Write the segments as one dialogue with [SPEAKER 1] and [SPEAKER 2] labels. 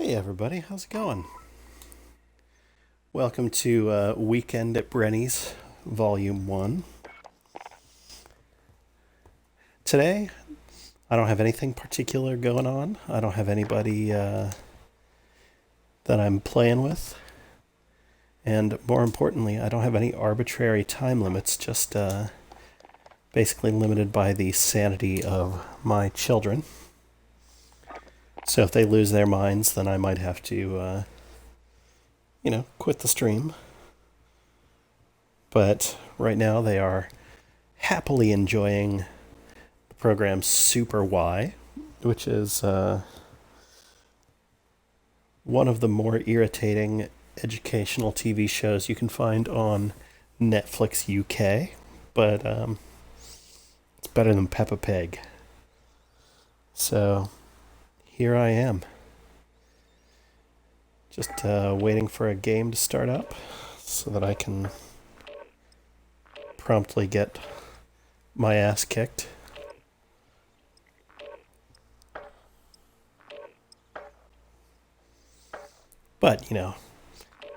[SPEAKER 1] Hey everybody, how's it going? Welcome to Weekend at Brenny's, Volume 1. Today, I don't have anything particular going on. I don't have anybody that I'm playing with. And more importantly, I don't have any arbitrary time limits, just basically limited by the sanity of my children. So if they lose their minds, then I might have to, quit the stream. But right now they are happily enjoying the program Super Y, which is one of the more irritating educational TV shows you can find on Netflix UK. But it's better than Peppa Pig. So here I am. Just waiting for a game to start up so that I can promptly get my ass kicked. But,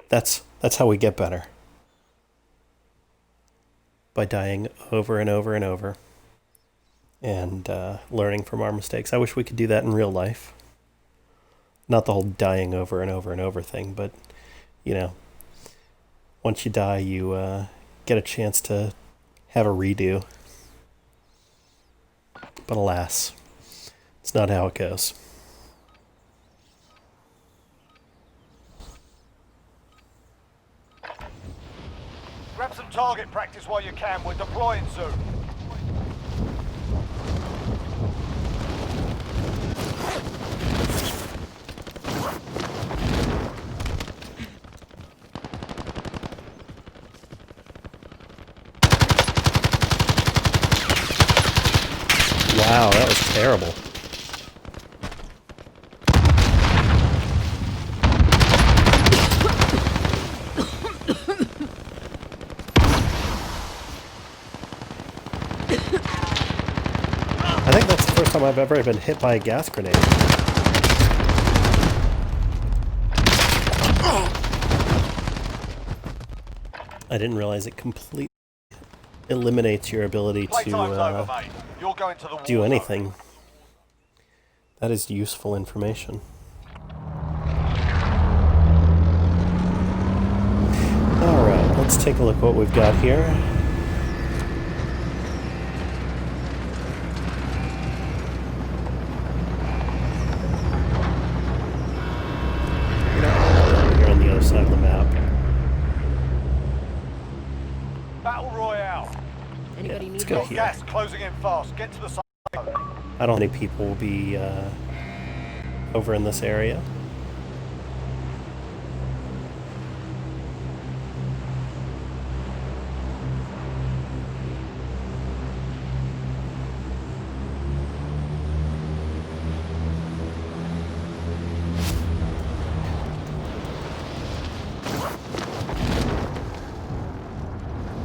[SPEAKER 1] that's how we get better. By dying over and over and over. And learning from our mistakes. I wish we could do that in real life. Not the whole dying over and over and over thing, but, once you die, you get a chance to have a redo. But alas, it's not how it goes.
[SPEAKER 2] Grab some target practice while you can. We're deploying soon.
[SPEAKER 1] Wow, that was terrible. I think that's the first time I've ever been hit by a gas grenade. I didn't realize it completely eliminates your ability to do anything. That is useful information. Alright, let's take a look at what we've got here. Here on the other side of the map.
[SPEAKER 2] Battle Royale.
[SPEAKER 1] Yeah, let's go here.
[SPEAKER 2] Gas closing in fast. Get to the side.
[SPEAKER 1] I don't think people will be over in this area.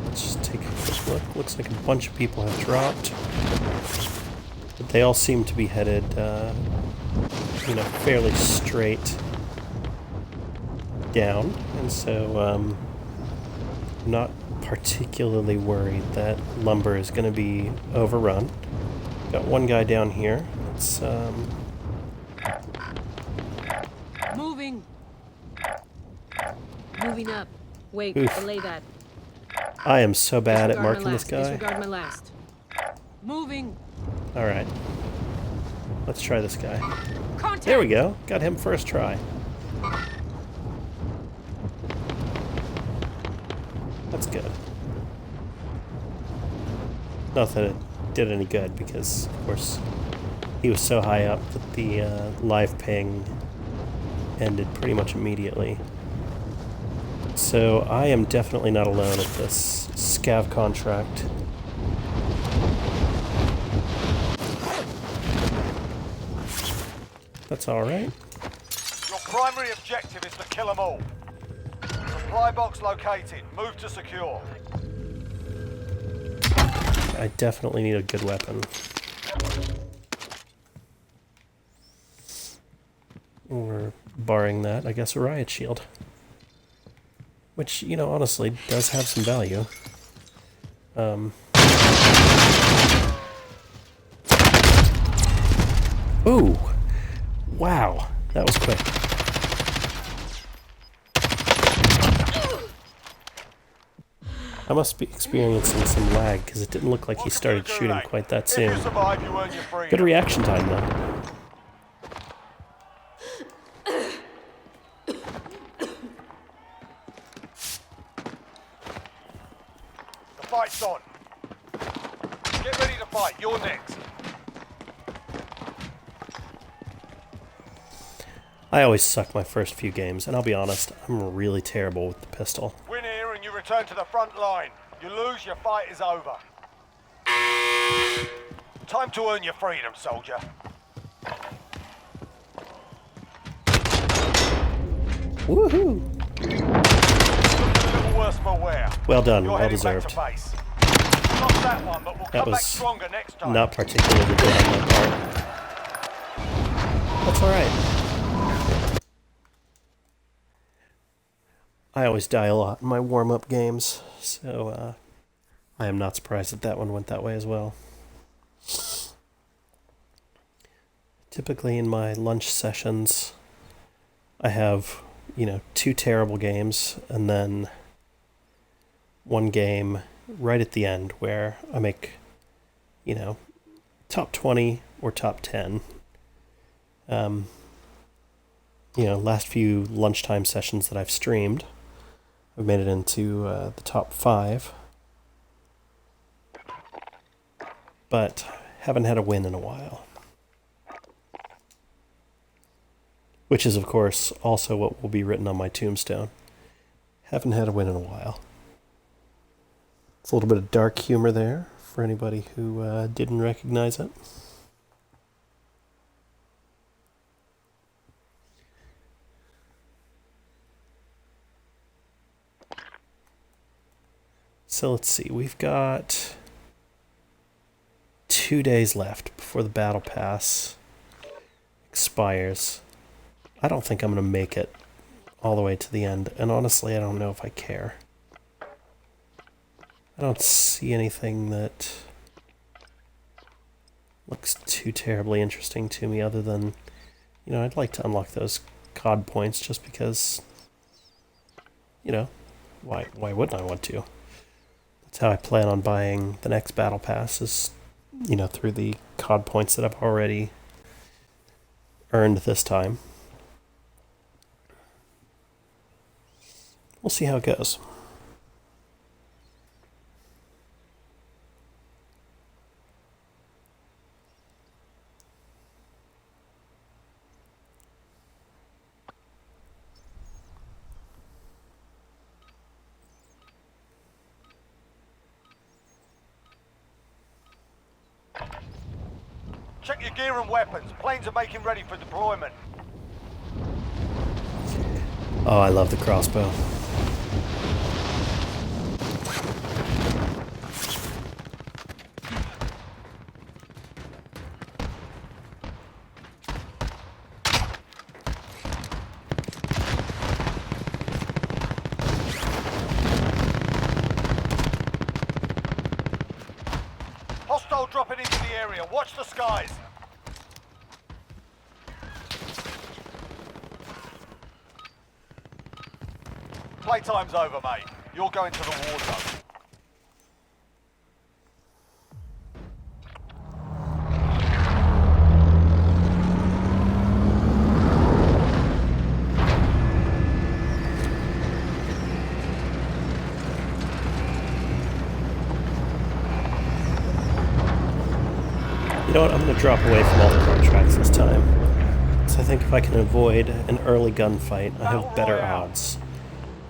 [SPEAKER 1] Let's just take a quick look. Looks like a bunch of people have dropped. But they all seem to be headed, fairly straight down. And so, I'm not particularly worried that lumber is going to be overrun. Got one guy down here. It's,
[SPEAKER 3] Moving. Moving up. Wait,
[SPEAKER 1] Oof.
[SPEAKER 3] delay that.
[SPEAKER 1] I am so bad at
[SPEAKER 3] Disregard
[SPEAKER 1] marking
[SPEAKER 3] my
[SPEAKER 1] this
[SPEAKER 3] last.
[SPEAKER 1] guy.
[SPEAKER 3] Disregard my last. Moving.
[SPEAKER 1] Alright. Let's try this guy.
[SPEAKER 3] Contact.
[SPEAKER 1] There we go. Got him first try. That's good. Not that it did any good, because, of course, he was so high up that the live ping ended pretty much immediately. So I am definitely not alone at this scav contract. That's alright.
[SPEAKER 2] Your primary objective is to kill them all. Supply box located. Move to secure.
[SPEAKER 1] I definitely need a good weapon. Or barring that, I guess a riot shield. Which, you know, honestly, does have some value. Ooh! Wow, that was quick. I must be experiencing some lag, because it didn't look like he started shooting quite that soon.
[SPEAKER 2] If you survive, you earn your freedom.
[SPEAKER 1] Good reaction time, though.
[SPEAKER 2] The fight's on. Get ready to fight. You're next.
[SPEAKER 1] I always suck my first few games, and I'll be honest, I'm really terrible with the pistol.
[SPEAKER 2] Win here and you return to the front line. You lose, your fight is over. Time to earn your freedom, soldier.
[SPEAKER 1] Woohoo!
[SPEAKER 2] Looking a little worse for wear.
[SPEAKER 1] Well done,
[SPEAKER 2] You're
[SPEAKER 1] well
[SPEAKER 2] heading
[SPEAKER 1] deserved.
[SPEAKER 2] back to base. Lost that one, but we'll
[SPEAKER 1] That
[SPEAKER 2] come back
[SPEAKER 1] was
[SPEAKER 2] stronger next time.
[SPEAKER 1] not particularly good on my part. That's alright. I always die a lot in my warm-up games, so I am not surprised that that one went that way as well. Typically in my lunch sessions, I have, you know, 2 terrible games, and then one game right at the end where I make, you know, top 20 or top 10. You know, last few lunchtime sessions that I've streamed, I've made it into the top 5, but haven't had a win in a while. Which is, of course, also what will be written on my tombstone. Haven't had a win in a while. It's a little bit of dark humor there for anybody who didn't recognize it. So let's see, we've got 2 days left before the battle pass expires. I don't think I'm going to make it all the way to the end, and honestly, I don't know if I care. I don't see anything that looks too terribly interesting to me other than, you know, I'd like to unlock those COD points just because, you know, why wouldn't I want to? That's how I plan on buying the next battle pass is, you know, through the COD points that I've already earned this time. We'll see how it goes.
[SPEAKER 2] Check your gear and weapons. Planes are making ready for deployment.
[SPEAKER 1] Oh, I love the crossbow.
[SPEAKER 2] Hostile dropping into the area. Watch the skies. Playtime's over, mate. You're going to the war zone.
[SPEAKER 1] You know what, I'm going to drop away from all the contracts this time. So I think if I can avoid an early gunfight, I have better odds.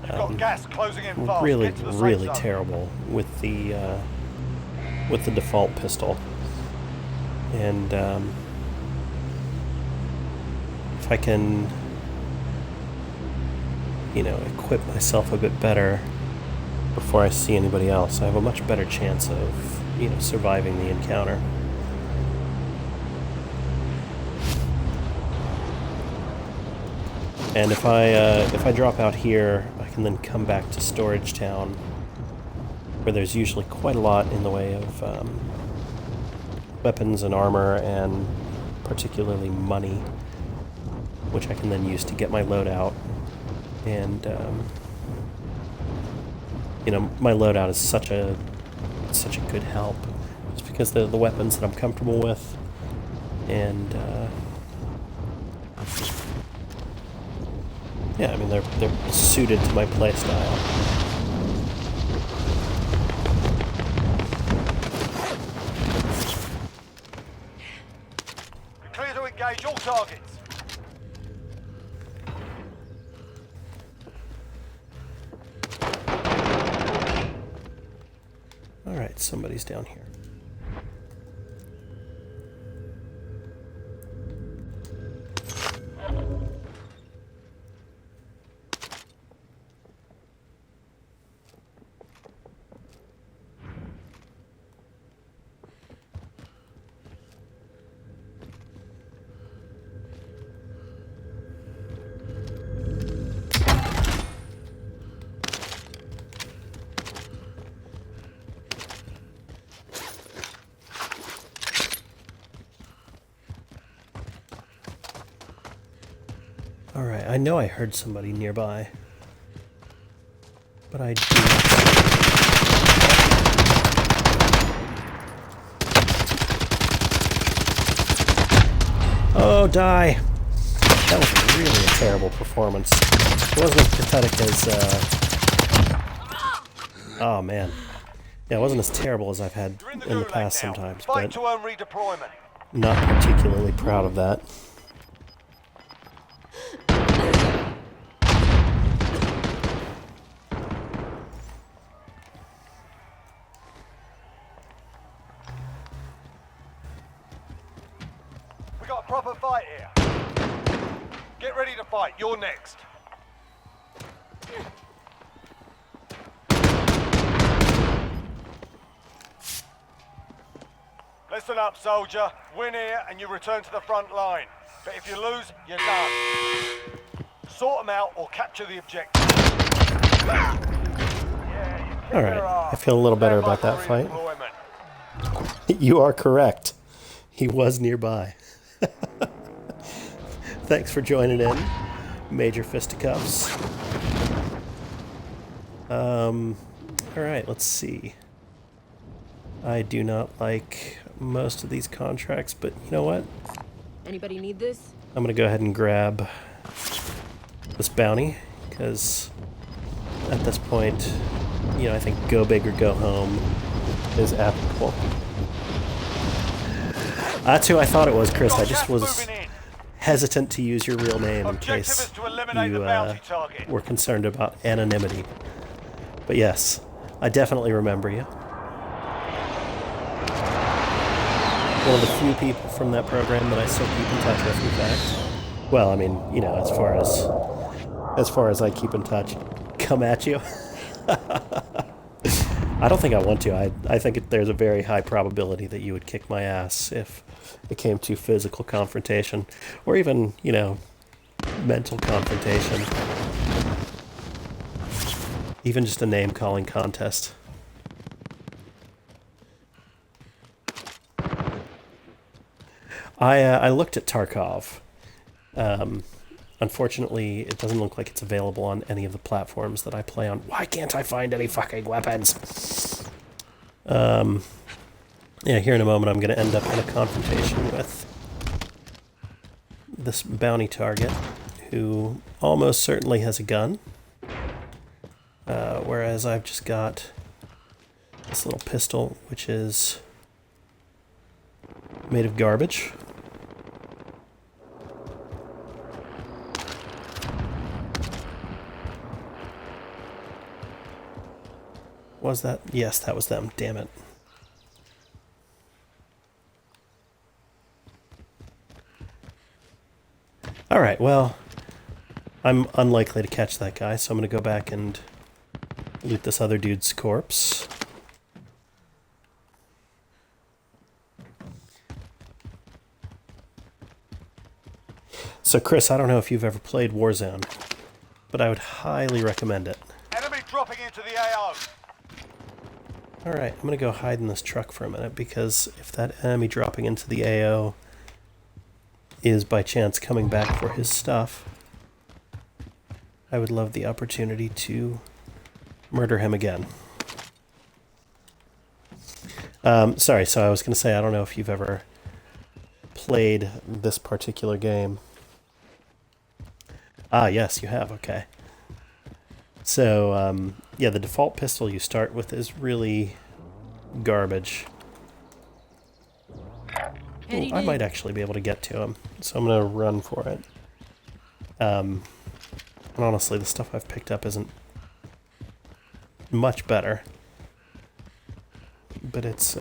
[SPEAKER 2] You've got gas closing in fast.
[SPEAKER 1] Really,
[SPEAKER 2] Get to the safe
[SPEAKER 1] really
[SPEAKER 2] zone.
[SPEAKER 1] terrible with the default pistol. And if I can, you know, equip myself a bit better before I see anybody else, I have a much better chance of, you know, surviving the encounter. And if I drop out here, I can then come back to Storage Town, where there's usually quite a lot in the way of weapons and armor, and particularly money, which I can then use to get my loadout. And you know, my loadout is such a good help, just because they're the weapons that I'm comfortable with, and yeah, I mean they're suited to my playstyle.
[SPEAKER 2] Clear to engage all targets.
[SPEAKER 1] All right, somebody's down here. Alright, I know I heard somebody nearby, but I do. Oh, die! That was really a terrible performance. It wasn't as pathetic as, oh man. Yeah, it wasn't as terrible as I've had in the past sometimes,
[SPEAKER 2] Fight
[SPEAKER 1] but
[SPEAKER 2] to earn redeployment.
[SPEAKER 1] not particularly proud of that.
[SPEAKER 2] We got a proper fight here. Get ready to fight. You're next. Listen up, soldier. Win here and you return to the front line. But if you lose, you're done. Sort them out or capture the objective.
[SPEAKER 1] Alright, I feel a little better about that fight. You are correct. He was nearby. Thanks for joining in, Major Fisticuffs. Alright, let's see. I do not like most of these contracts, but you know what?
[SPEAKER 3] Anybody need this?
[SPEAKER 1] I'm gonna go ahead and grab this bounty, because at this point, you know, I think go big or go home is applicable. That's who I thought it was, Chris. I just was hesitant to use your real name in case you were concerned about anonymity. But yes, I definitely remember you. One of the few people from that program that I still keep in touch with, in fact. Well, I mean, you know, as far as I keep in touch, come at you. I don't think I want to. I think there's a very high probability that you would kick my ass if it came to physical confrontation, or even, you know, mental confrontation. Even just a name-calling contest. I looked at Tarkov. Unfortunately, it doesn't look like it's available on any of the platforms that I play on. Why can't I find any fucking weapons? Yeah, here in a moment I'm going to end up in a confrontation with this bounty target, who almost certainly has a gun. Whereas I've just got this little pistol, which is made of garbage. Was that? Yes, that was them. Damn it. Alright, well, I'm unlikely to catch that guy, so I'm going to go back and loot this other dude's corpse. So, Chris, I don't know if you've ever played Warzone, but I would highly recommend it.
[SPEAKER 2] Enemy dropping into the AO.
[SPEAKER 1] Alright, I'm gonna go hide in this truck for a minute, because if that enemy dropping into the AO is by chance coming back for his stuff, I would love the opportunity to murder him again. Sorry, so I was gonna say, I don't know if you've ever played this particular game. Ah, yes, you have, okay. So, yeah, the default pistol you start with is really garbage. Ooh, I might actually be able to get to him, so I'm going to run for it. And honestly, the stuff I've picked up isn't much better. But it's,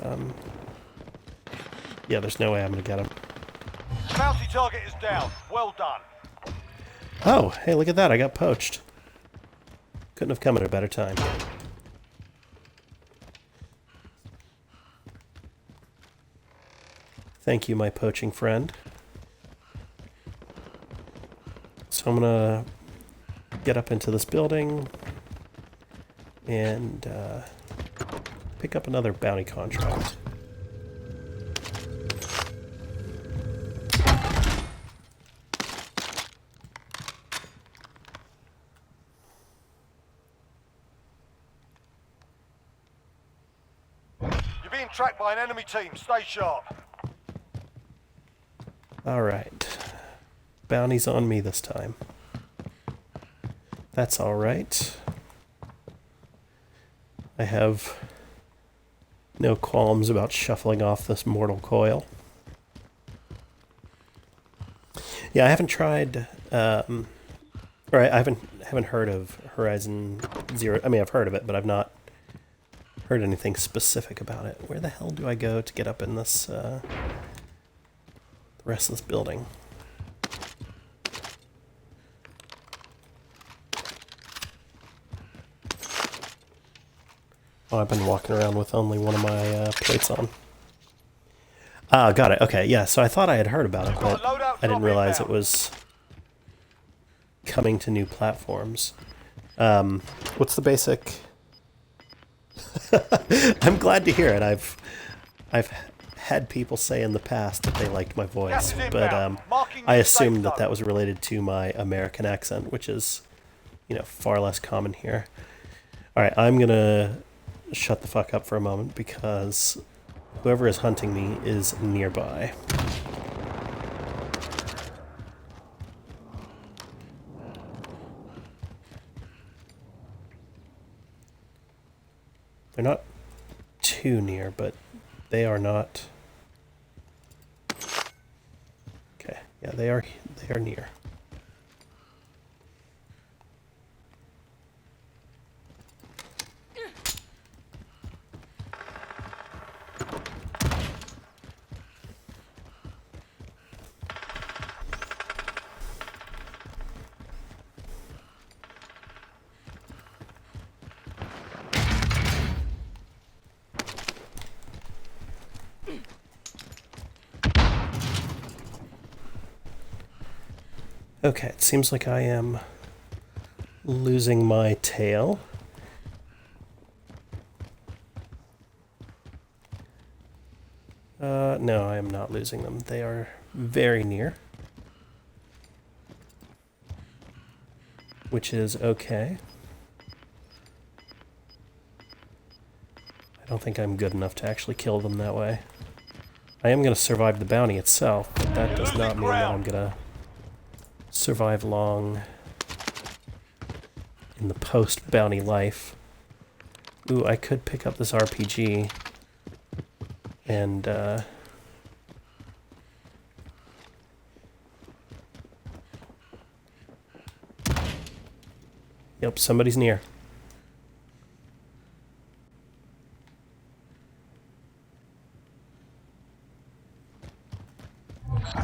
[SPEAKER 1] yeah, there's no way I'm going to get him.
[SPEAKER 2] Bounty target is down. Well done.
[SPEAKER 1] Oh, hey, look at that, I got poached. Couldn't have come at a better time. Thank you, my poaching friend. So I'm gonna get up into this building and pick up another bounty contract.
[SPEAKER 2] You're being tracked by an enemy team. Stay sharp.
[SPEAKER 1] Alright. Bounty's on me this time. That's alright. I have no qualms about shuffling off this mortal coil. Yeah, I haven't tried, or I haven't heard of Horizon Zero. I mean, I've heard of it, but I've not heard anything specific about it. Where the hell do I go to get up in this, the rest of this building? Oh, I've been walking around with only one of my plates on. Ah, got it. Okay, yeah, so I thought I had heard about it, but I didn't realize it was coming to new platforms. What's the basic... I'm glad to hear it. I've had people say in the past that they liked my voice, but I assumed that that was related to my American accent, which is, you know, far less common here. Alright, I'm gonna shut the fuck up for a moment because whoever is hunting me is nearby. They're not too near, but they are not... Okay, yeah, they are near. Okay, it seems like I am losing my tail. No, I am not losing them. They are very near. Which is okay. I don't think I'm good enough to actually kill them that way. I am going to survive the bounty itself, but that does not mean that I'm going to survive long in the post-bounty life. Ooh, I could pick up this RPG and, Yep, somebody's near.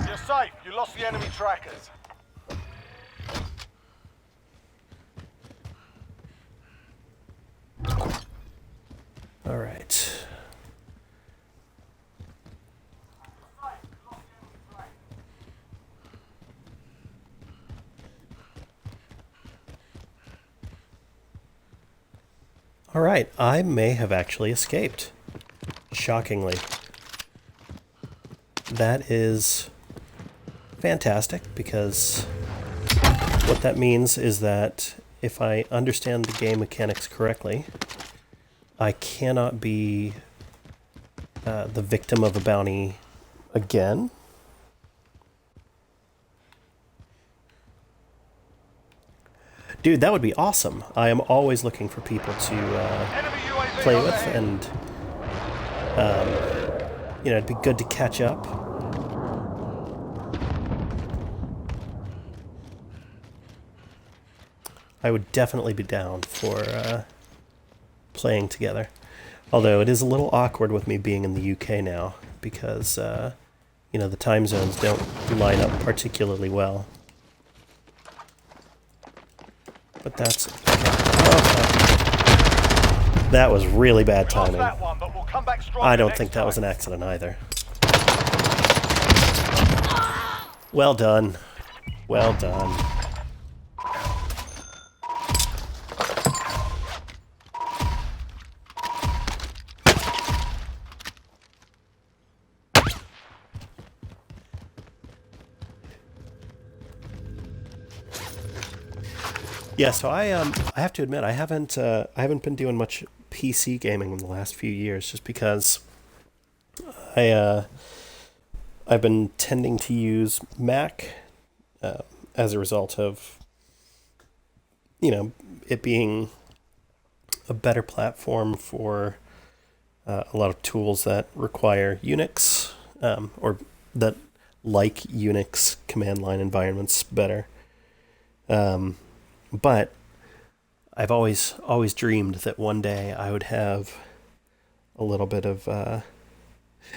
[SPEAKER 2] You're safe. You lost the enemy trackers.
[SPEAKER 1] All right. Alright, I may have actually escaped. Shockingly. That is fantastic, because what that means is that if I understand the game mechanics correctly, I cannot be the victim of a bounty again. Dude, that would be awesome. I am always looking for people to play with, and it'd be good to catch up. I would definitely be down for playing together. Although it is a little awkward with me being in the UK now, because the time zones don't line up particularly well. But that's... Oh, that was really bad timing. I don't think that was an accident either. Well done. Well done. Yeah, so I have to admit I haven't been doing much PC gaming in the last few years, just because I've been tending to use Mac as a result of it being a better platform for a lot of tools that require Unix or that like Unix command line environments better. But I've always dreamed that one day I would have a little bit of...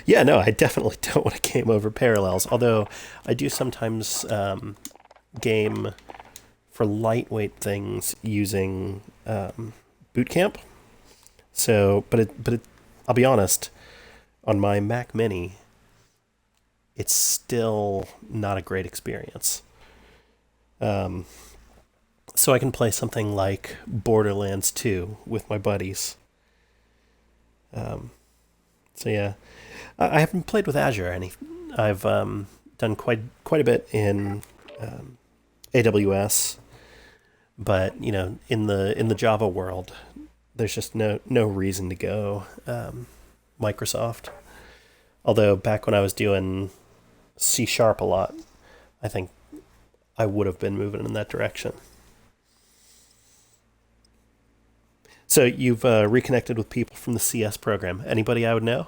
[SPEAKER 1] Yeah, no, I definitely don't want to game over Parallels, although I do sometimes game for lightweight things using Boot Camp. So, but I'll be honest, on my Mac Mini, it's still not a great experience. So I can play something like Borderlands 2 with my buddies. So yeah, I haven't played with Azure any. I've done quite a bit in AWS, but in the Java world, there's just no reason to go Microsoft. Although back when I was doing C# a lot, I think I would have been moving in that direction. So you've reconnected with people from the CS program. Anybody I would know?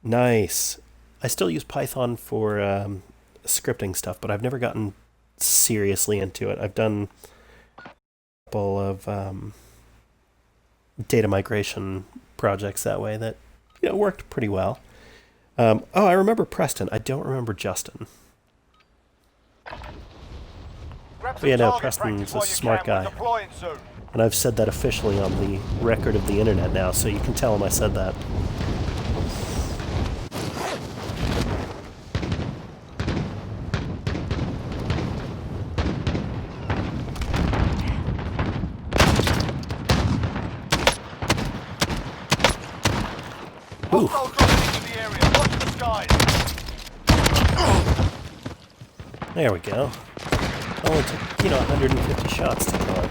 [SPEAKER 1] Nice. I still use Python for scripting stuff, but I've never gotten seriously into it. I've done a couple of data migration projects that way that worked pretty well. I remember Preston. I don't remember Justin. But Preston's a smart guy. And I've said that officially on the record of the internet now, so you can tell him I said that. Ooh. There we go. Only took, 150 shots to kill it.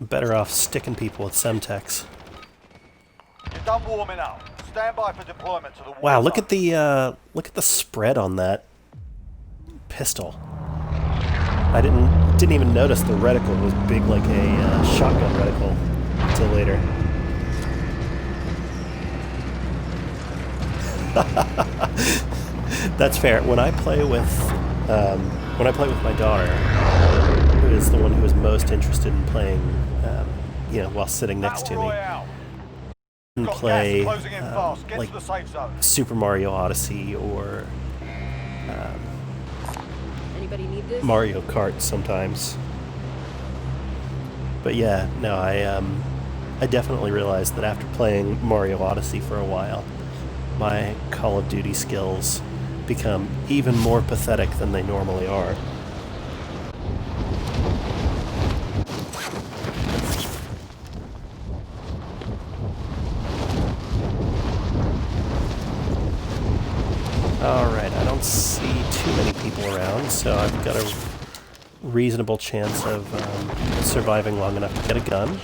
[SPEAKER 1] Better off sticking people with Semtex.
[SPEAKER 2] You're done warming up. Stand by for deployment to the war
[SPEAKER 1] Wow,
[SPEAKER 2] zone.
[SPEAKER 1] look at the spread on that pistol. I didn't even notice the reticle was big like a shotgun reticle until later. That's fair. When I play with my daughter, who is the one who is most interested in playing, while sitting next to me, and play like Super Mario Odyssey or
[SPEAKER 3] Anybody need this?
[SPEAKER 1] Mario Kart sometimes. But yeah, no, I definitely realized that after playing Mario Odyssey for a while, my Call of Duty skills become even more pathetic than they normally are. Alright, I don't see too many people around, so I've got a reasonable chance of surviving long enough to get a gun.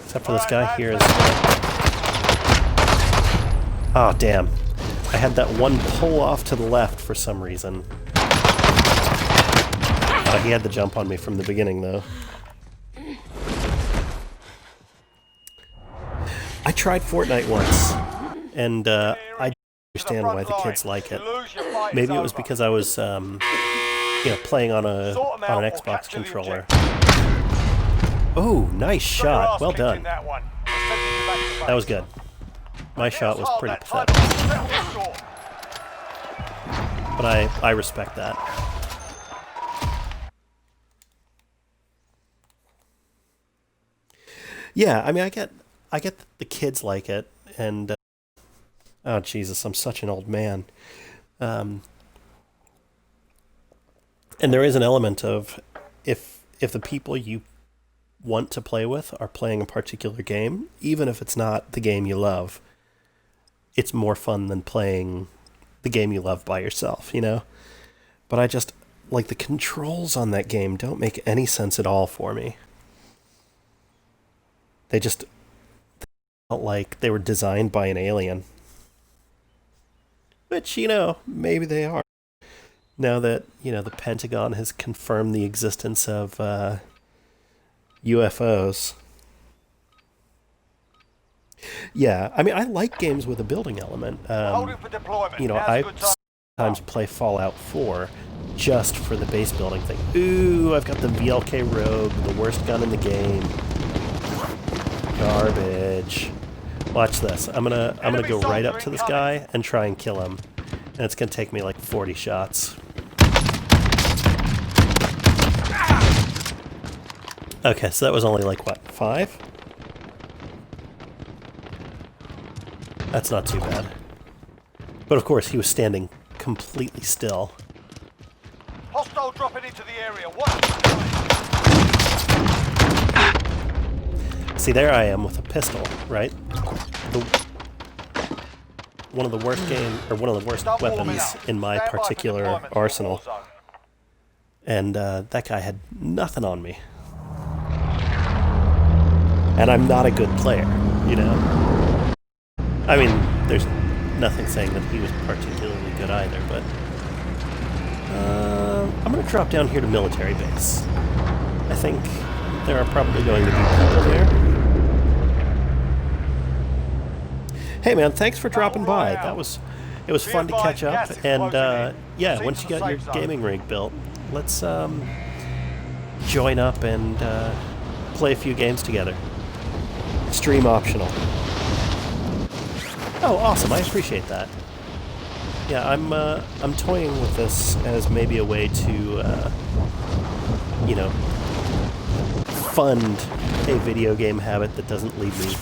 [SPEAKER 1] Except for this guy here is... Oh, damn. I had that one pull off to the left for some reason. He had the jump on me from the beginning, though. I tried Fortnite once, and I understand why the kids like it. Maybe it was because I was, playing on an Xbox controller. Oh, nice shot. Well done. That was good. My shot was pretty pathetic. But I respect that. Yeah, I mean, I get that the kids like it, and oh Jesus, I'm such an old man. And there is an element of if the people you want to play with are playing a particular game, even if it's not the game you love, it's more fun than playing the game you love by yourself, you know? But I just, like, the controls on that game don't make any sense at all for me. They just felt like they were designed by an alien. Which, maybe they are. Now that, the Pentagon has confirmed the existence of UFOs. Yeah, I mean, I like games with a building element. I sometimes play Fallout 4 just for the base building thing. Ooh, I've got the VLK Rogue, the worst gun in the game. Garbage. Watch this. I'm gonna go right up to this guy and try and kill him. And it's gonna take me like 40 shots. Okay, so that was only like, what, 5? That's not too bad. But of course, he was standing completely still.
[SPEAKER 2] Hostile dropping into the area.
[SPEAKER 1] See, there I am with a pistol, right? One of the worst weapons in my particular arsenal. And that guy had nothing on me. And I'm not a good player, I mean, there's nothing saying that he was particularly good either, but... I'm going to drop down here to military base. I think there are probably going to be people here. Hey man, thanks for dropping by. It was fun to catch up, and yeah, once you got your gaming rig built, let's join up and play a few games together. Stream optional. Oh, awesome! I appreciate that. Yeah, I'm toying with this as maybe a way to, fund a video game habit that doesn't leave me,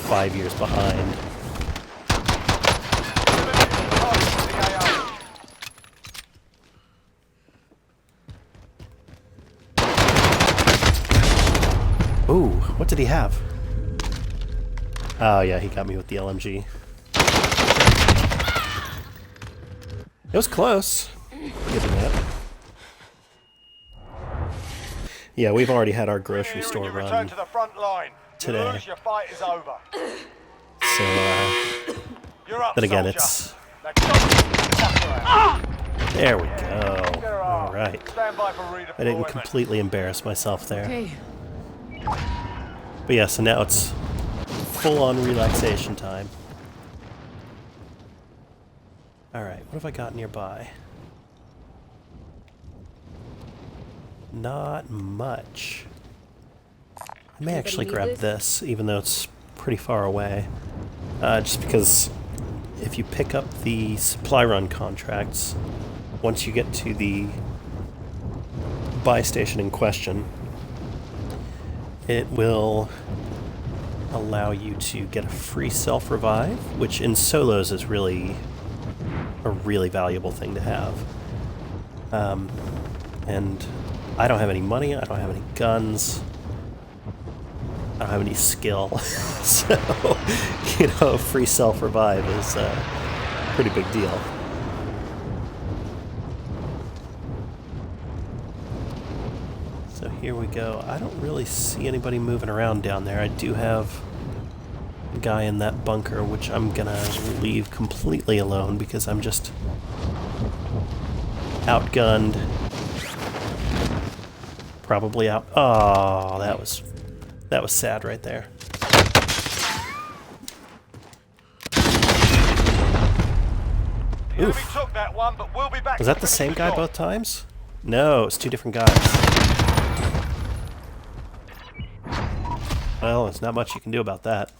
[SPEAKER 1] 5 years behind. Ooh, what did he have? Oh yeah, he got me with the LMG. It was close. Given that. Yeah, we've already had our grocery store run today. So, then again, it's... There we go. Alright. I didn't completely embarrass myself there.
[SPEAKER 3] Okay.
[SPEAKER 1] But yeah, so now it's full-on relaxation time. Alright, what have I got nearby? Not much. I may actually grab this, even though it's pretty far away. Just because if you pick up the supply run contracts, once you get to the buy station in question, it will allow you to get a free self-revive, which in solos is really a really valuable thing to have. And I don't have any money, I don't have any guns, I don't have any skill, so, you know, free self-revive is a pretty big deal. So here we go. I don't really see anybody moving around down there. I do have a guy in that bunker, which I'm gonna leave completely alone because I'm just outgunned. Probably out. Oh, that was sad right there.
[SPEAKER 2] The enemy took that one, but we'll be back.
[SPEAKER 1] Was that the same guy both times? No, it's two different guys. Well, there's not much you can do about that.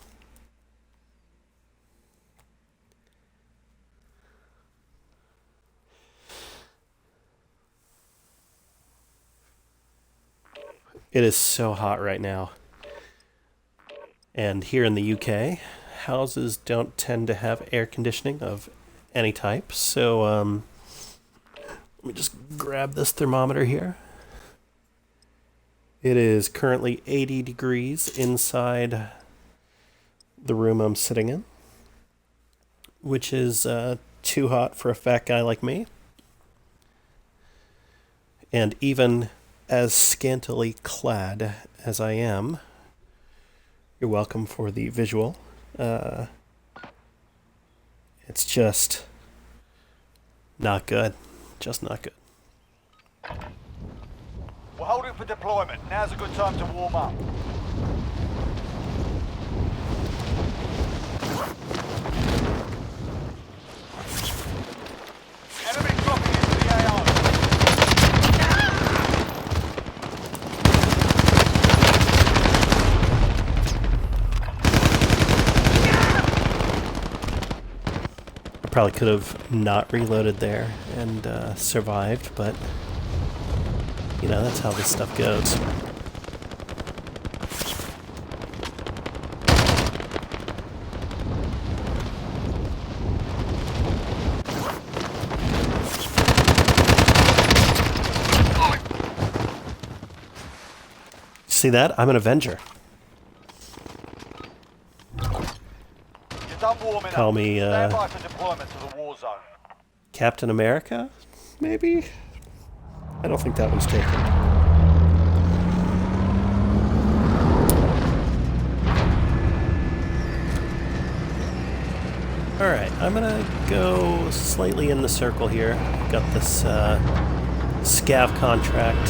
[SPEAKER 1] It is so hot right now. And here in the UK, houses don't tend to have air conditioning of any type. So, let me just grab this thermometer here. It is currently 80 degrees inside the room I'm sitting in, which is too hot for a fat guy like me. And even as scantily clad as I am, you're welcome for the visual. It's just not good. Just not good.
[SPEAKER 2] We're holding for deployment. Now's a good time to warm up. Enemy dropping into the AO.
[SPEAKER 1] I probably could have not reloaded there and survived, but you know, that's how this stuff goes. See that? I'm an Avenger.
[SPEAKER 2] You're done warming
[SPEAKER 1] Call
[SPEAKER 2] up.
[SPEAKER 1] me,
[SPEAKER 2] Stand by for deployment to the war zone.
[SPEAKER 1] Captain America? Maybe? I don't think that one's taken. Alright, I'm gonna go slightly in the circle here. Got this scav contract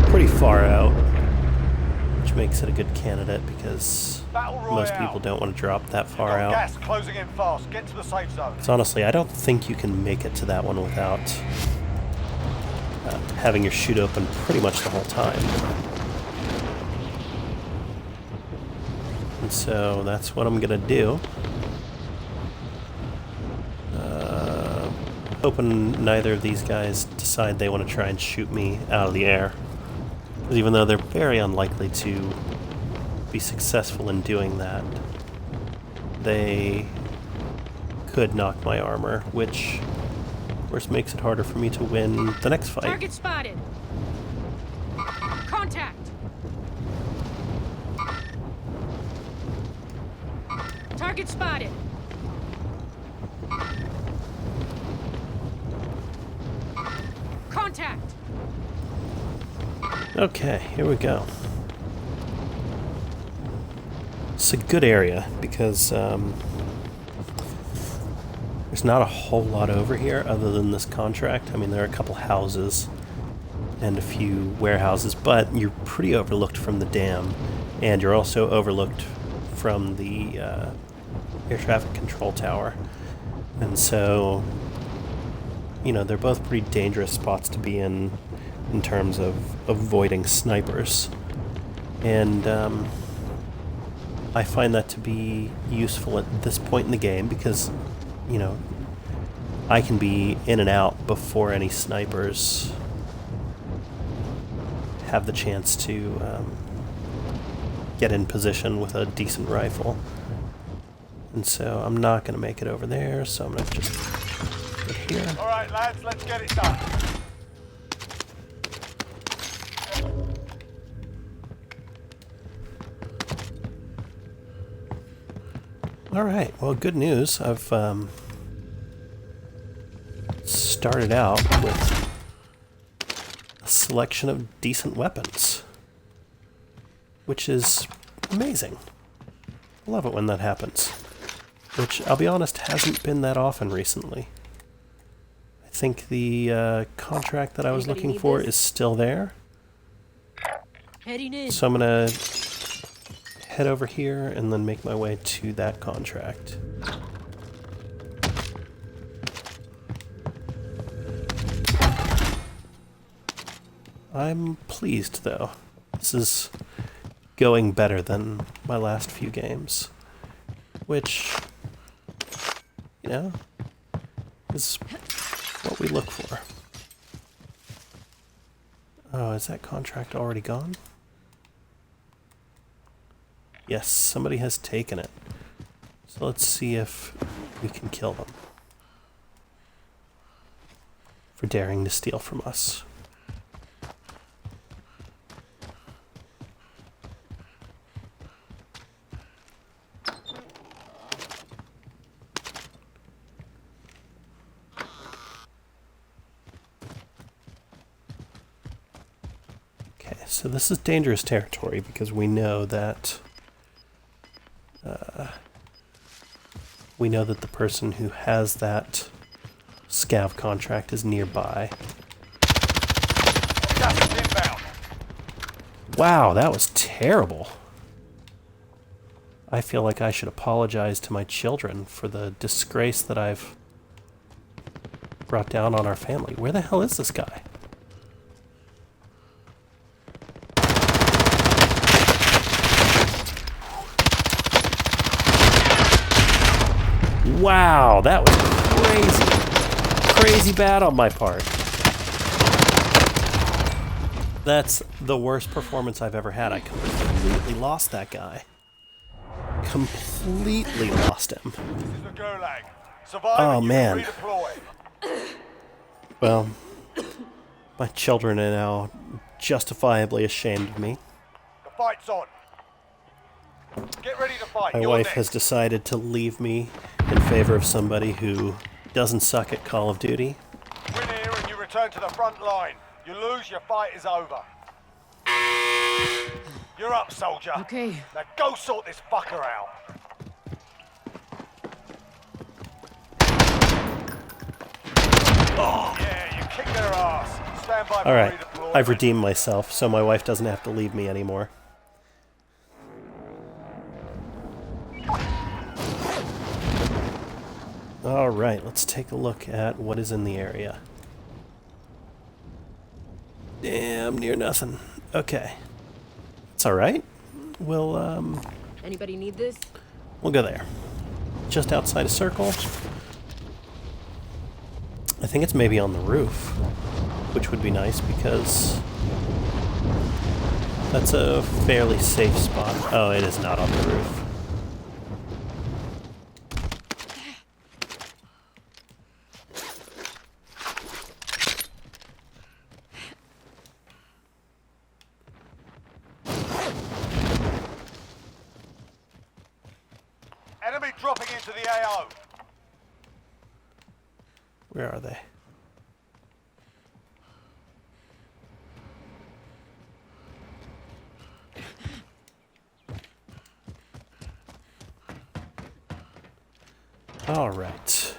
[SPEAKER 1] pretty far out, which makes it a good candidate because most people don't want to drop that far out.
[SPEAKER 2] Gas closing in fast. Get to the safe zone.
[SPEAKER 1] So honestly, I don't think you can make it to that one without having your chute open pretty much the whole time. And so that's what I'm gonna do. Hoping neither of these guys decide they want to try and shoot me out of the air. Because even though they're very unlikely to be successful in doing that, they could knock my armor, which of course makes it harder for me to win the next fight.
[SPEAKER 3] Target spotted. Contact. Target spotted. Contact.
[SPEAKER 1] Okay, here we go. It's a good area because there's not a whole lot over here other than this contract. I mean, there are a couple houses and a few warehouses, but you're pretty overlooked from the dam, and you're also overlooked from the air traffic control tower. And so, you know, they're both pretty dangerous spots to be in terms of avoiding snipers. And I find that to be useful at this point in the game because, you know, I can be in and out before any snipers have the chance to get in position with a decent rifle. And so I'm not going to make it over there, so I'm going to just get here.
[SPEAKER 2] All right, lads, let's get it done.
[SPEAKER 1] All right, well, good news. I've started out with a selection of decent weapons, which is amazing. I love it when that happens, which, I'll be honest, hasn't been that often recently. I think the contract that I was looking for is still there.
[SPEAKER 3] Heading in.
[SPEAKER 1] So I'm going to head over here and then make my way to that contract. I'm pleased, though. This is going better than my last few games, which, you know, is what we look for. Oh, is that contract already gone? Yes, somebody has taken it. So let's see if we can kill them for daring to steal from us. Okay, so this is dangerous territory because we know that the person who has that scav contract is nearby.
[SPEAKER 2] Gas is inbound.
[SPEAKER 1] Wow, that was terrible. I feel like I should apologize to my children for the disgrace that I've brought down on our family. Where the hell is this guy? Wow, that was crazy. Crazy bad on my part. That's the worst performance I've ever had. I completely lost that guy. Completely lost him.
[SPEAKER 2] This is the Gulag. Survive
[SPEAKER 1] Oh,
[SPEAKER 2] and you
[SPEAKER 1] man.
[SPEAKER 2] can redeploy.
[SPEAKER 1] Well, my children are now justifiably ashamed of me.
[SPEAKER 2] The fight's on. Get ready to fight.
[SPEAKER 1] My
[SPEAKER 2] You're
[SPEAKER 1] wife
[SPEAKER 2] next.
[SPEAKER 1] has decided to leave me in favor of somebody who doesn't suck at Call of Duty.
[SPEAKER 2] Win here and you return to the front line. You lose, your fight is over. You're up, soldier.
[SPEAKER 3] Okay.
[SPEAKER 2] Now go sort this fucker out. Oh, yeah, you kicked their ass. Stand by for
[SPEAKER 1] All right,
[SPEAKER 2] redeployment.
[SPEAKER 1] I've redeemed myself, so my wife doesn't have to leave me anymore. All right, let's take a look at what is in the area. Damn near nothing. Okay. It's all right. We'll
[SPEAKER 3] Anybody need this?
[SPEAKER 1] we'll go there. Just outside a circle. I think it's maybe on the roof, which would be nice because that's a fairly safe spot. Oh, it is not on the roof.
[SPEAKER 2] Enemy dropping into the AO.
[SPEAKER 1] Where are they? All right.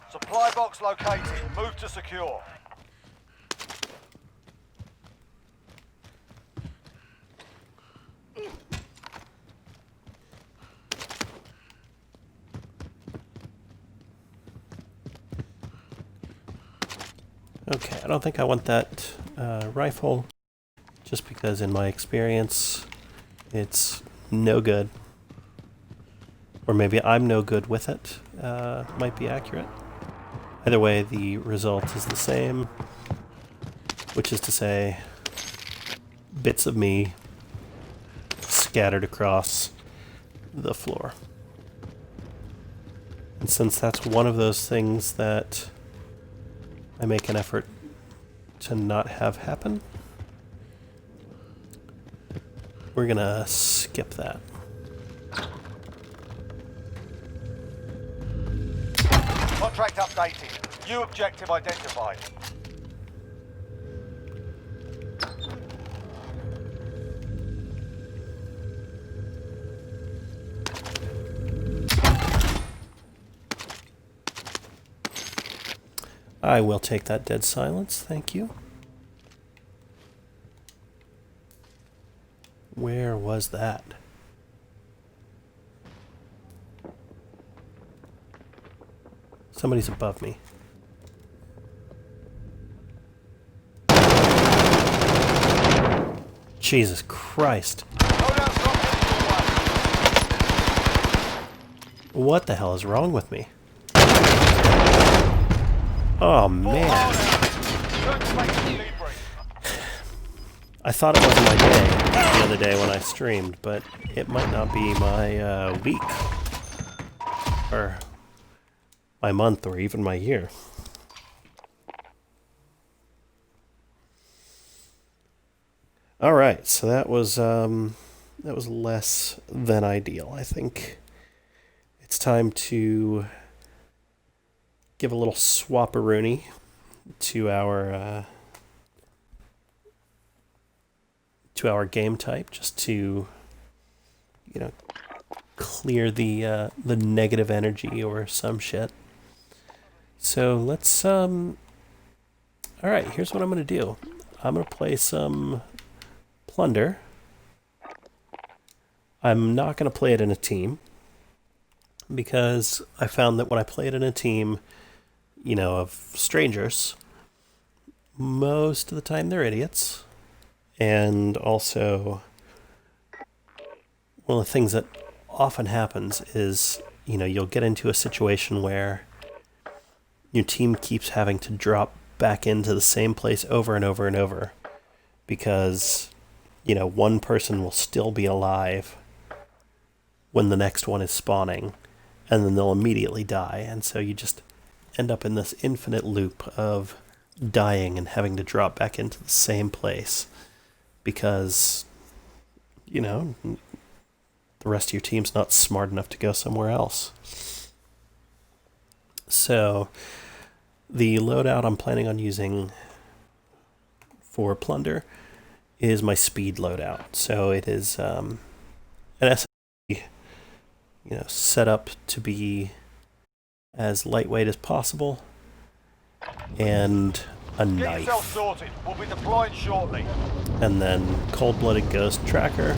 [SPEAKER 2] Supply box located. Move to secure.
[SPEAKER 1] Okay, I don't think I want that rifle, just because in my experience, it's no good. Or maybe I'm no good with it, might be accurate. Either way, the result is the same, which is to say, bits of me scattered across the floor. And since that's one of those things that I make an effort to not have happen, we're gonna skip that.
[SPEAKER 2] Contract updated. New objective identified.
[SPEAKER 1] I will take that dead silence, thank you. Where was that? Somebody's above me. Jesus Christ. What the hell is wrong with me? Oh man. I thought it was my day the other day when I streamed, but it might not be my week. Or my month, or even my year. Alright, so that was less than ideal. I think it's time to give a little swap-a-rooney to our game type, just to, you know, clear the negative energy or some shit. So let's all right, here's what I'm gonna do. I'm gonna play some Plunder. I'm not gonna play it in a team, because I found that when I play it in a team, you know, of strangers, most of the time they're idiots. And also, one of the things that often happens is, you know, you'll get into a situation where your team keeps having to drop back into the same place over and over and over, because, you know, one person will still be alive when the next one is spawning, and then they'll immediately die. And so you just end up in this infinite loop of dying and having to drop back into the same place because, you know, the rest of your team's not smart enough to go somewhere else. So the loadout I'm planning on using for Plunder is my speed loadout. So it is an SMG, you know, set up to be as lightweight as possible, and a
[SPEAKER 2] Get
[SPEAKER 1] knife.
[SPEAKER 2] yourself sorted. We'll be deploying shortly.
[SPEAKER 1] And then cold-blooded ghost tracker,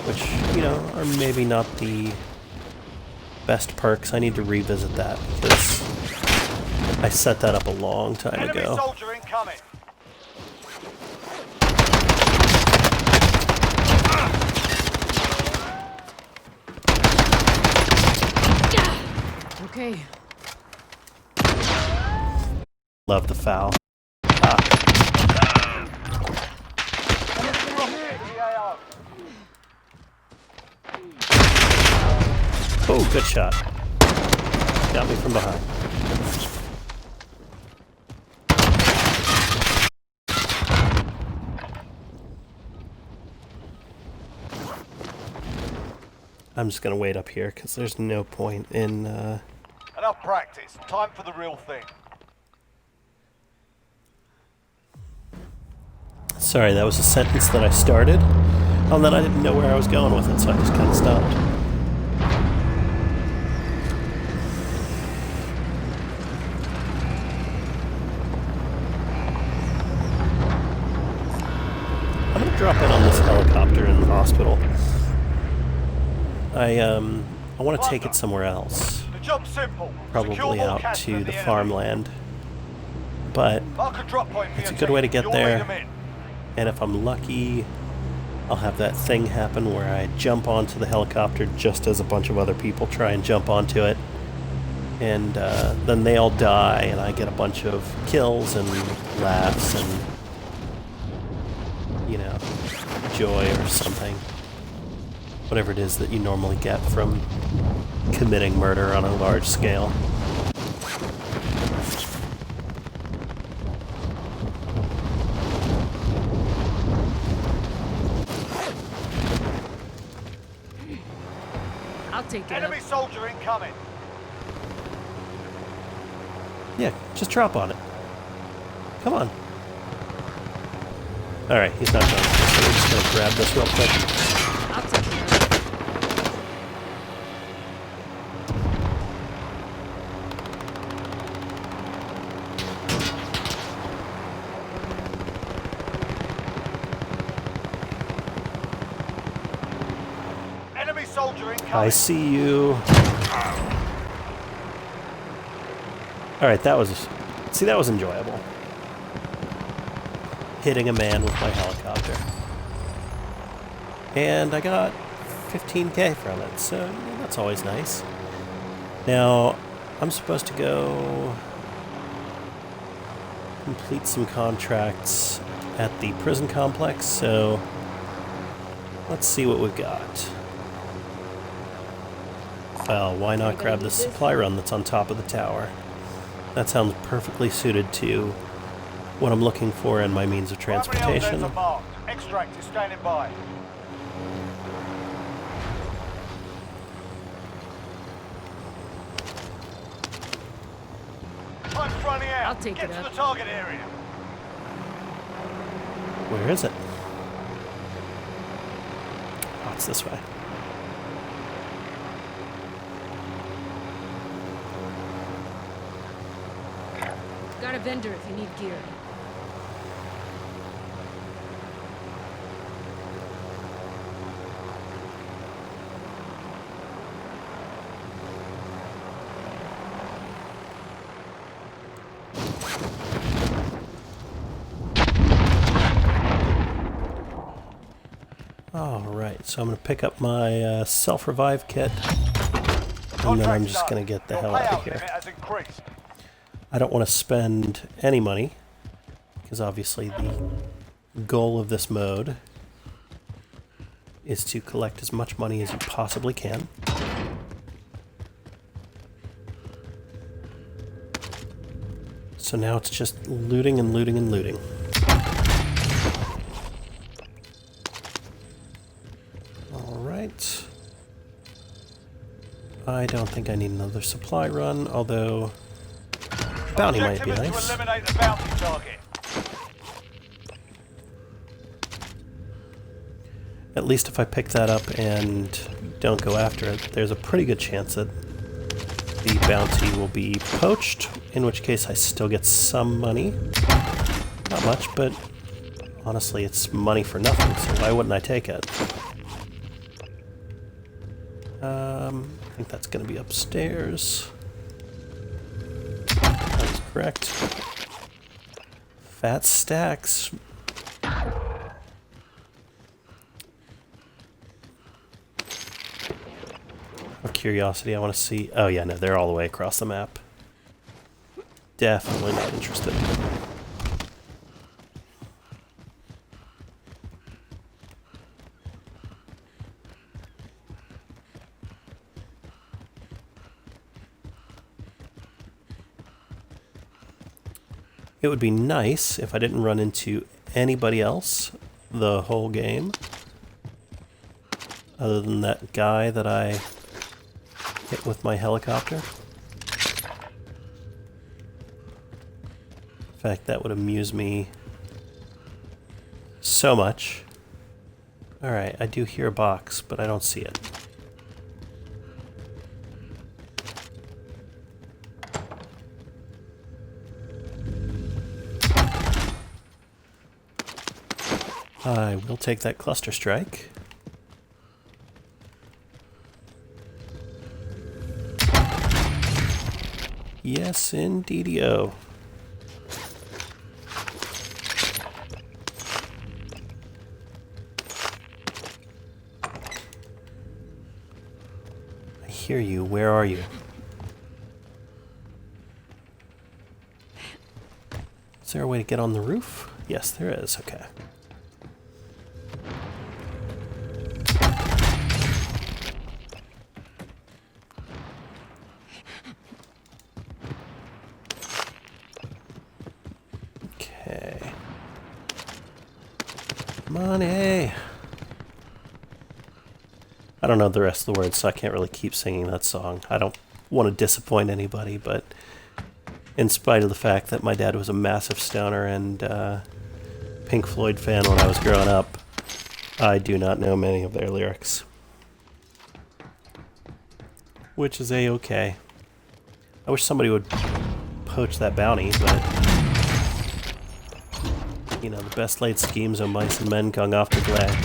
[SPEAKER 1] which, you know, are maybe not the best perks. I need to revisit that because I set that up a long time
[SPEAKER 2] Enemy
[SPEAKER 1] ago.
[SPEAKER 2] soldier incoming.
[SPEAKER 3] Okay.
[SPEAKER 1] Love the foul. Oh, good shot. Got me from behind. I'm just gonna wait up here because there's no point in
[SPEAKER 2] Enough practice. Time for the real thing.
[SPEAKER 1] Sorry, that was a sentence that I started, and then I didn't know where I was going with it, so I just kind of stopped. I'm gonna drop in on this helicopter in the hospital. I want to take it somewhere else,
[SPEAKER 2] The job's simple.
[SPEAKER 1] probably
[SPEAKER 2] Secure more
[SPEAKER 1] out
[SPEAKER 2] cash
[SPEAKER 1] to
[SPEAKER 2] from
[SPEAKER 1] the
[SPEAKER 2] enemy.
[SPEAKER 1] farmland, but
[SPEAKER 2] Mark a drop point for
[SPEAKER 1] it's a
[SPEAKER 2] your
[SPEAKER 1] good way to
[SPEAKER 2] team.
[SPEAKER 1] get
[SPEAKER 2] You'll
[SPEAKER 1] there.
[SPEAKER 2] lead 'em in.
[SPEAKER 1] and if I'm lucky, I'll have that thing happen where I jump onto the helicopter just as a bunch of other people try and jump onto it. And then they all die, and I get a bunch of kills and laughs and, you know, joy or something. Whatever it is that you normally get from committing murder on a large scale.
[SPEAKER 3] I'll take it up.
[SPEAKER 2] Enemy soldier incoming.
[SPEAKER 1] Yeah, just drop on it. Come on. Alright, he's not done. So we're just gonna grab this real quick.
[SPEAKER 3] I'll take it up.
[SPEAKER 2] Enemy soldier incoming.
[SPEAKER 1] I see you. Alright, that was... See, that was enjoyable. Hitting a man with my helicopter. And I got 15k from it, so yeah, that's always nice. Now, I'm supposed to go complete some contracts at the prison complex, so let's see what we've got. Well, why not grab the supply run that's on top of the tower? That sounds perfectly suited to what I'm looking for in my means of transportation.
[SPEAKER 2] Extract is standing by. Time's running out.
[SPEAKER 3] I'll take
[SPEAKER 2] Get
[SPEAKER 3] it
[SPEAKER 2] to
[SPEAKER 3] up.
[SPEAKER 2] the target area.
[SPEAKER 1] Where is it? Oh, it's this way.
[SPEAKER 3] Got a vendor if you need gear.
[SPEAKER 1] Alright, so I'm going to pick up my self-revive kit, and then I'm just going to get the hell out of here. I don't want to spend any money, because obviously the goal of this mode is to collect as much money as you possibly can. So now it's just looting and looting and looting. Alright. I don't think I need another supply run, although bounty might be nice.
[SPEAKER 2] To eliminate the bounty target.
[SPEAKER 1] At least if I pick that up and don't go after it, there's a pretty good chance that the bounty will be poached, in which case I still get some money. Not much, but honestly it's money for nothing, so why wouldn't I take it? I think that's going to be upstairs. That's correct. Fat stacks. Of curiosity, I want to see... Oh yeah, no, they're all the way across the map. Definitely not interested. It would be nice if I didn't run into anybody else the whole game, other than that guy that I hit with my helicopter. In fact, that would amuse me so much. Alright, I do hear a box, but I don't see it. I will take that cluster strike. Yes, indeedio. hear you. Where are you? Is there a way to get on the roof? Yes, there is. Okay. Okay. Money! I don't know the rest of the words, so I can't really keep singing that song. I don't want to disappoint anybody, but in spite of the fact that my dad was a massive stoner and Pink Floyd fan when I was growing up, I do not know many of their lyrics. Which is a-okay. I wish somebody would poach that bounty, but you know, the best laid schemes of mice and men gone off the glad.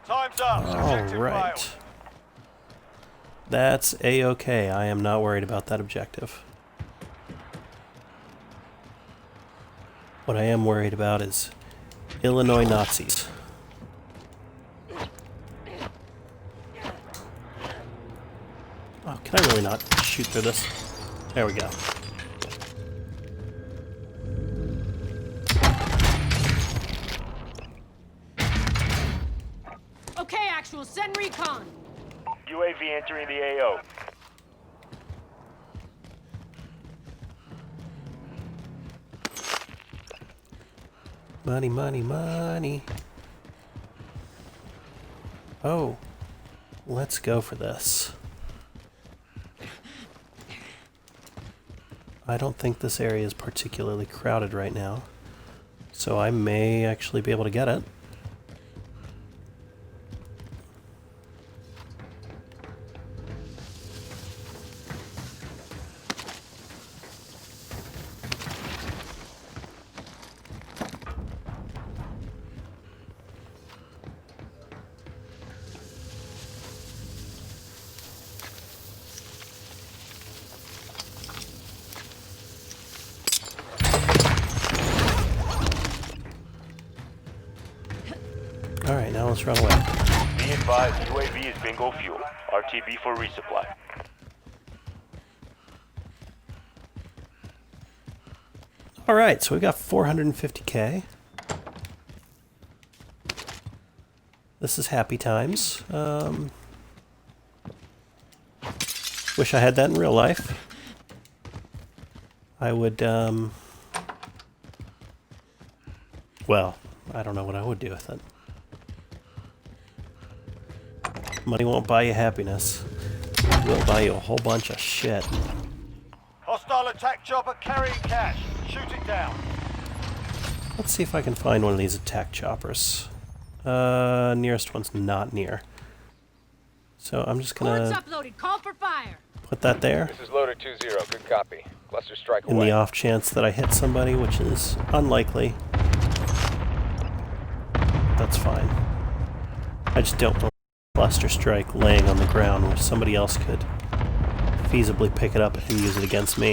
[SPEAKER 2] Time's up. Objective failed.
[SPEAKER 1] Alright. That's a-okay. I am not worried about that objective. What I am worried about is Illinois Nazis. Oh, can I really not shoot through this? There we go.
[SPEAKER 3] Okay, actual, send recon.
[SPEAKER 4] UAV entering the AO.
[SPEAKER 1] Money, money, money. Oh, let's go for this. I don't think this area is particularly crowded right now, so I may actually be able to get it. Alright, now let's run away.
[SPEAKER 4] Be advised, UAV is bingo fuel. RTB for resupply.
[SPEAKER 1] Alright, so we got 450k. This is happy times. Wish I had that in real life. I would, well, I don't know what I would do with it. Money won't buy you happiness. It will buy you a whole bunch of shit.
[SPEAKER 2] Hostile attack chopper carrying cash. Shoot it down.
[SPEAKER 1] Let's see if I can find one of these attack choppers. Nearest one's not near. So I'm just
[SPEAKER 3] Cords
[SPEAKER 1] gonna
[SPEAKER 3] uploaded, call for fire.
[SPEAKER 1] put that there.
[SPEAKER 5] This is loader 2-0. Good copy. Cluster strike
[SPEAKER 1] In
[SPEAKER 5] away.
[SPEAKER 1] the off chance that I hit somebody, which is unlikely. That's fine. I just don't want a cluster strike laying on the ground where somebody else could feasibly pick it up and use it against me.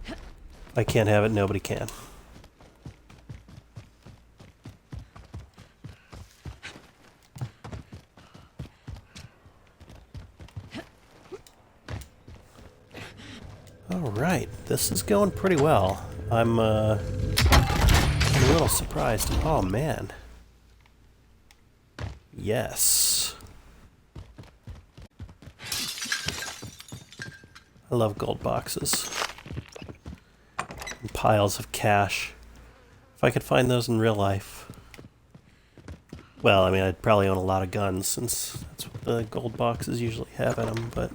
[SPEAKER 1] If I can't have it, nobody can. Alright, this is going pretty well. I'm a little surprised. Oh man. Yes. I love gold boxes. And piles of cash. If I could find those in real life. Well, I mean, I'd probably own a lot of guns since that's what the gold boxes usually have in them, but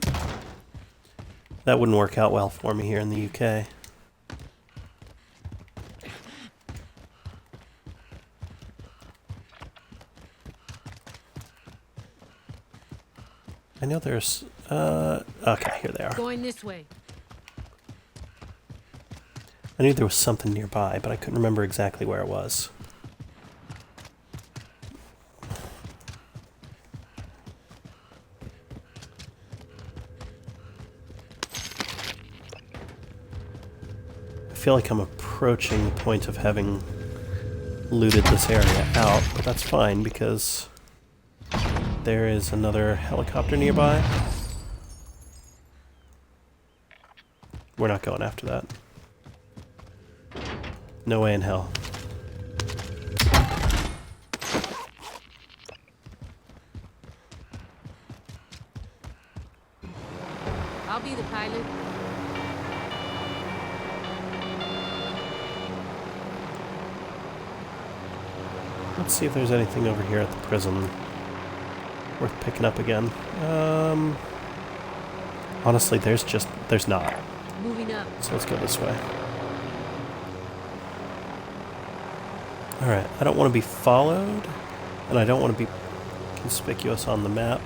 [SPEAKER 1] that wouldn't work out well for me here in the UK. I know there's, okay, here they are.
[SPEAKER 3] Going this way.
[SPEAKER 1] I knew there was something nearby, but I couldn't remember exactly where it was. feel like I'm approaching the point of having looted this area out, but that's fine because there is another helicopter nearby. We're not going after that. No way in hell.
[SPEAKER 3] I'll be the pilot.
[SPEAKER 1] Let's see if there's anything over here at the prison worth picking up again. Honestly, there's not.
[SPEAKER 3] Moving up.
[SPEAKER 1] So let's go this way. Alright, I don't want to be followed, and I don't want to be conspicuous on the map,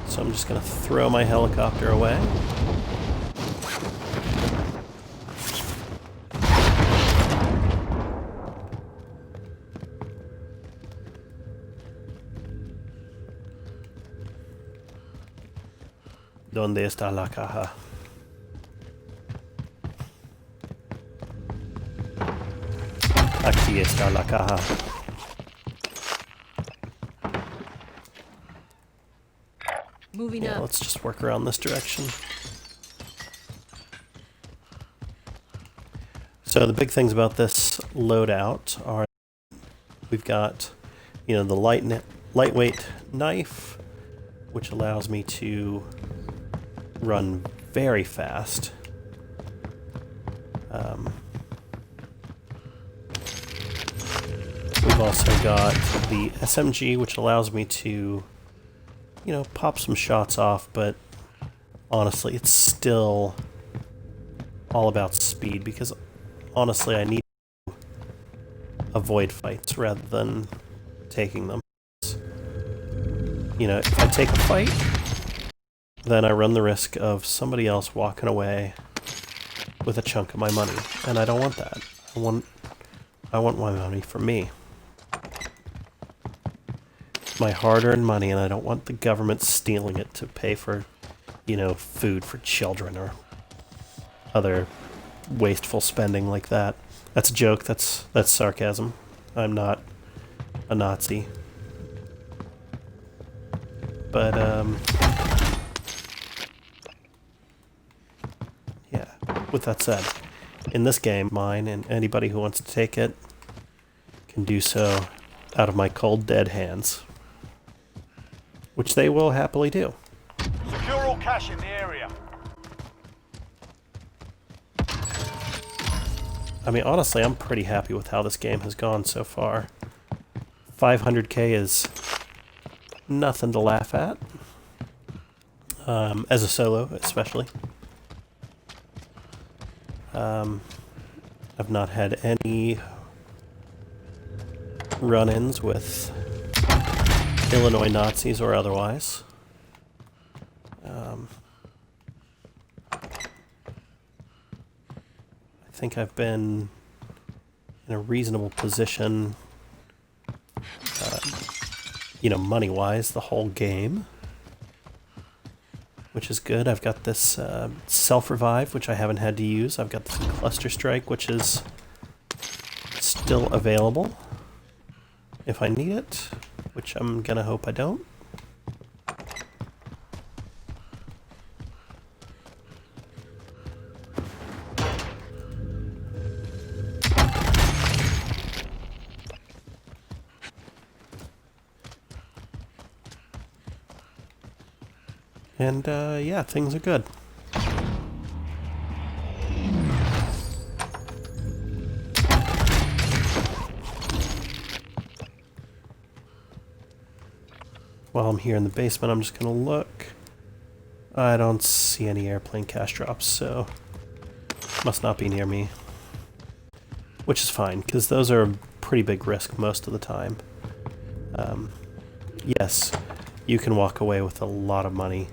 [SPEAKER 1] so I'm just going to throw my helicopter away. ¿Dónde está la caja? Aquí está la caja.
[SPEAKER 3] Moving
[SPEAKER 1] Yeah,
[SPEAKER 3] up.
[SPEAKER 1] let's just work around this direction. So the big things about this loadout are we've got, you know, the lightweight knife, which allows me to run very fast. We've also got the SMG, which allows me to, you know, pop some shots off, but honestly, it's still all about speed, because honestly, I need to avoid fights rather than taking them. You know, if I take a fight, then I run the risk of somebody else walking away with a chunk of my money, and I don't want that. I want my money for me. It's my hard-earned money, and I don't want the government stealing it to pay for, you know, food for children or other wasteful spending like that. That's a joke. That's sarcasm. I'm not a Nazi. But yeah, with that said, in this game, mine and anybody who wants to take it can do so out of my cold, dead hands. Which they will happily do.
[SPEAKER 2] Secure all cash in the area.
[SPEAKER 1] I mean, honestly, I'm pretty happy with how this game has gone so far. 500k is nothing to laugh at. As a solo, especially. I've not had any run-ins with Illinois Nazis or otherwise. I think I've been in a reasonable position, you know, money-wise, the whole game, which is good. I've got this self-revive, which I haven't had to use. I've got this cluster strike, which is still available if I need it, which I'm gonna hope I don't. And yeah, things are good. While I'm here in the basement, I'm just gonna look. I don't see any airplane cash drops, so must not be near me. Which is fine, because those are a pretty big risk most of the time. Yes, you can walk away with a lot of money,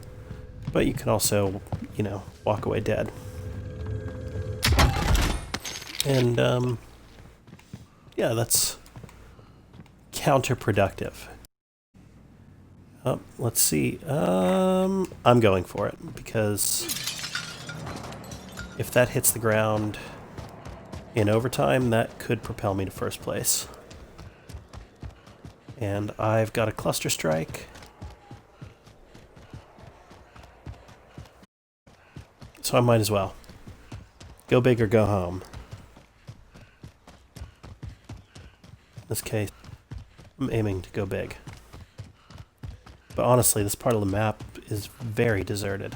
[SPEAKER 1] but you can also, you know, walk away dead. And, yeah, that's counterproductive. Oh, let's see. I'm going for it, because if that hits the ground, in overtime, that could propel me to first place. And I've got a cluster strike. So I might as well. Go big or go home. In this case, I'm aiming to go big. But honestly, this part of the map is very deserted.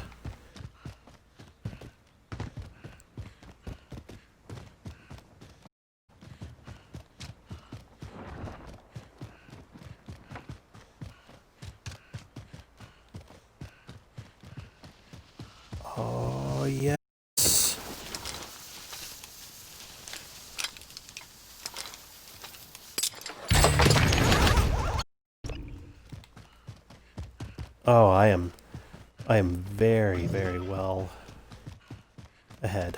[SPEAKER 1] Oh, yes. Oh, I am very, very well ahead.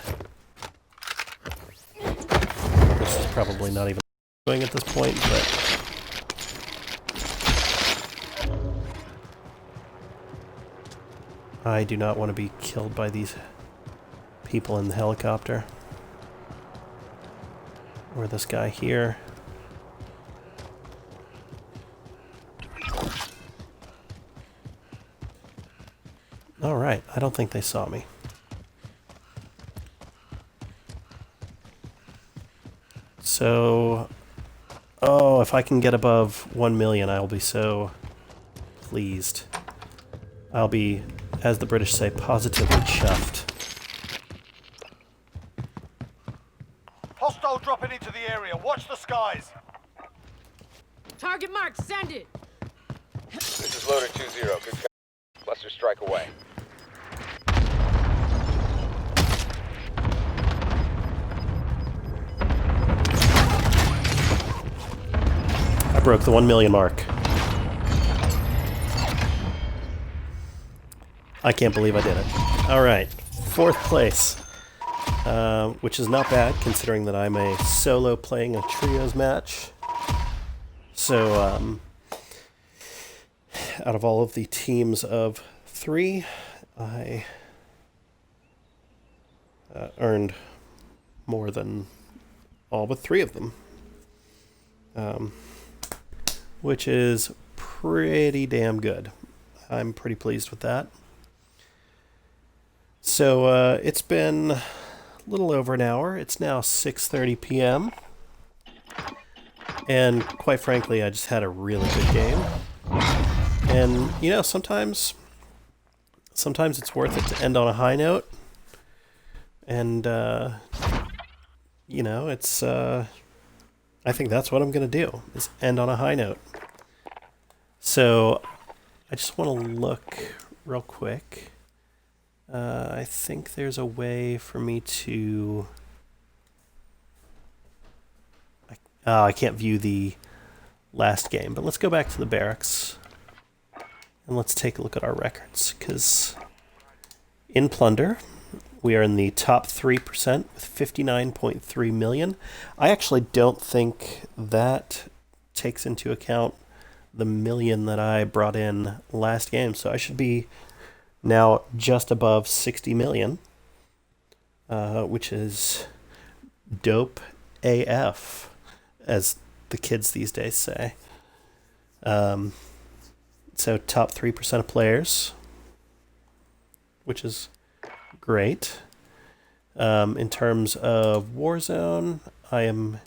[SPEAKER 1] This is probably not even going at this point, but I do not want to be killed by these people in the helicopter. Or this guy here. Alright, I don't think they saw me. So, oh, if I can get above 1 million, I'll be so pleased. I'll be, as the British say, positively chuffed.
[SPEAKER 2] Hostile dropping into the area. Watch the skies.
[SPEAKER 3] Target marked. Send it.
[SPEAKER 5] This is loader 2-0. Good copy. Cluster strike away.
[SPEAKER 1] I broke the 1 million mark. I can't believe I did it. Alright, 4th place. Which is not bad, considering that I'm a solo playing a trios match. So, out of all of the teams of 3, I earned more than all but 3 of them. Which is pretty damn good. I'm pretty pleased with that. So it's been a little over an hour. It's now 6:30 p.m. And quite frankly, I just had a really good game. And, you know, sometimes it's worth it to end on a high note. And, you know, it's... I think that's what I'm going to do, is end on a high note. So, I just want to look real quick. I think there's a way for me to... I can't view the last game, but let's go back to the barracks. And let's take a look at our records, because in plunder... we are in the top 3% with 59.3 million. I actually don't think that takes into account the million that I brought in last game. So I should be now just above 60 million, which is dope AF, as the kids these days say. So top 3% of players, which is great. In terms of Warzone, I am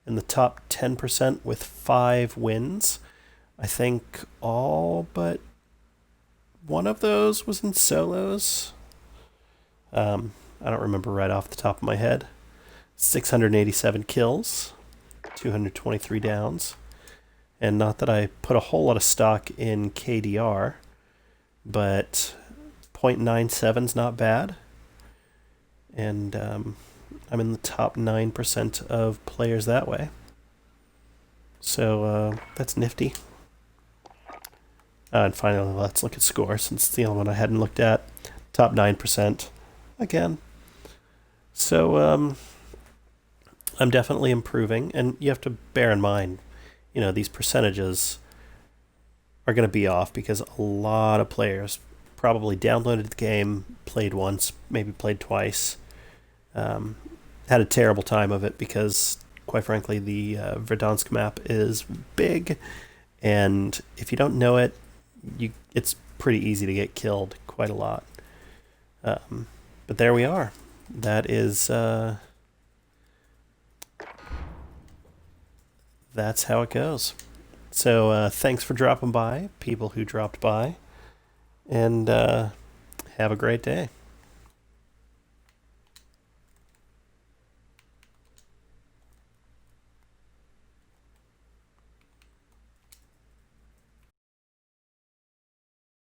[SPEAKER 1] in the top 10% with 5 wins. I think all but one of those was in solos. I don't remember right off the top of my head. 687 kills, 223 downs. And not that I put a whole lot of stock in KDR, but 0.97's not bad. And I'm in the top 9% of players that way. So that's nifty. And finally, let's look at score, since it's the only one I hadn't looked at. Top 9% again. So I'm definitely improving, and you have to bear in mind, you know, these percentages are going to be off because a lot of players probably downloaded the game, played once, maybe played twice, had a terrible time of it because, quite frankly, the Verdansk map is big, and if you don't know it, it's pretty easy to get killed quite a lot. But there we are. That is that's how it goes. So thanks for dropping by, people who dropped by, and have a great day.